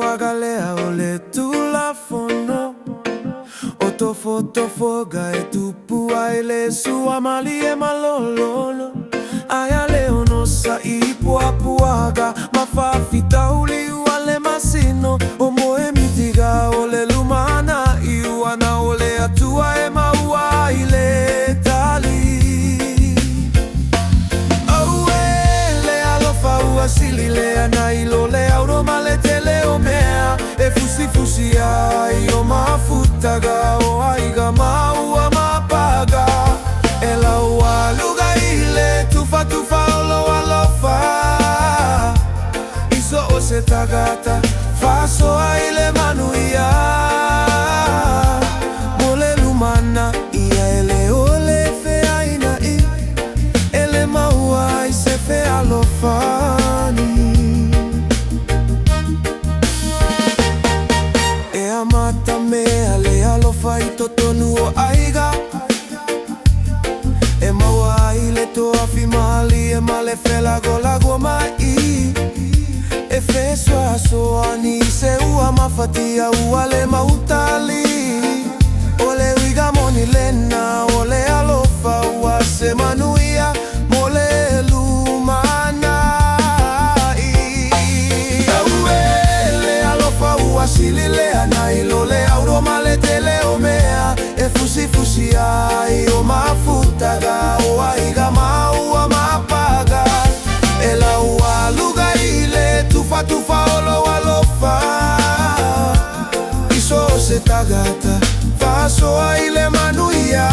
agalea ole tulafono Otofo ga e tupu aile sua mali e malolono Aya leo no sa ipuapuaga Mafafita uli wale masino Omo e mitiga ole lumana Iwana ole atua e maua ile tali Auele alofa uasili lea na ilo lea uromale teleo mea E fusi ai o mafutaga o aiga maua mapaga Ela ua luga ile tufa olo alofa Iso o se tagata faso aile manuia Mole lumana ia ele ole fea ina I Ele maua I se fea alofani Mata mea le alofa I totonu o aiga E maua ile toa fimali e male fela golago mai E feswa soani se ua mafatia uale mautali Ole uiga moni lena ole alofa ua se manuia mole lumana Auele alofa ua sililea na ilole auromale teleo mea E fusi ai o mafutaga o aiga maua mapaga Ela ua luga ile tufa olo alofa Iso se tagata faso aile manuia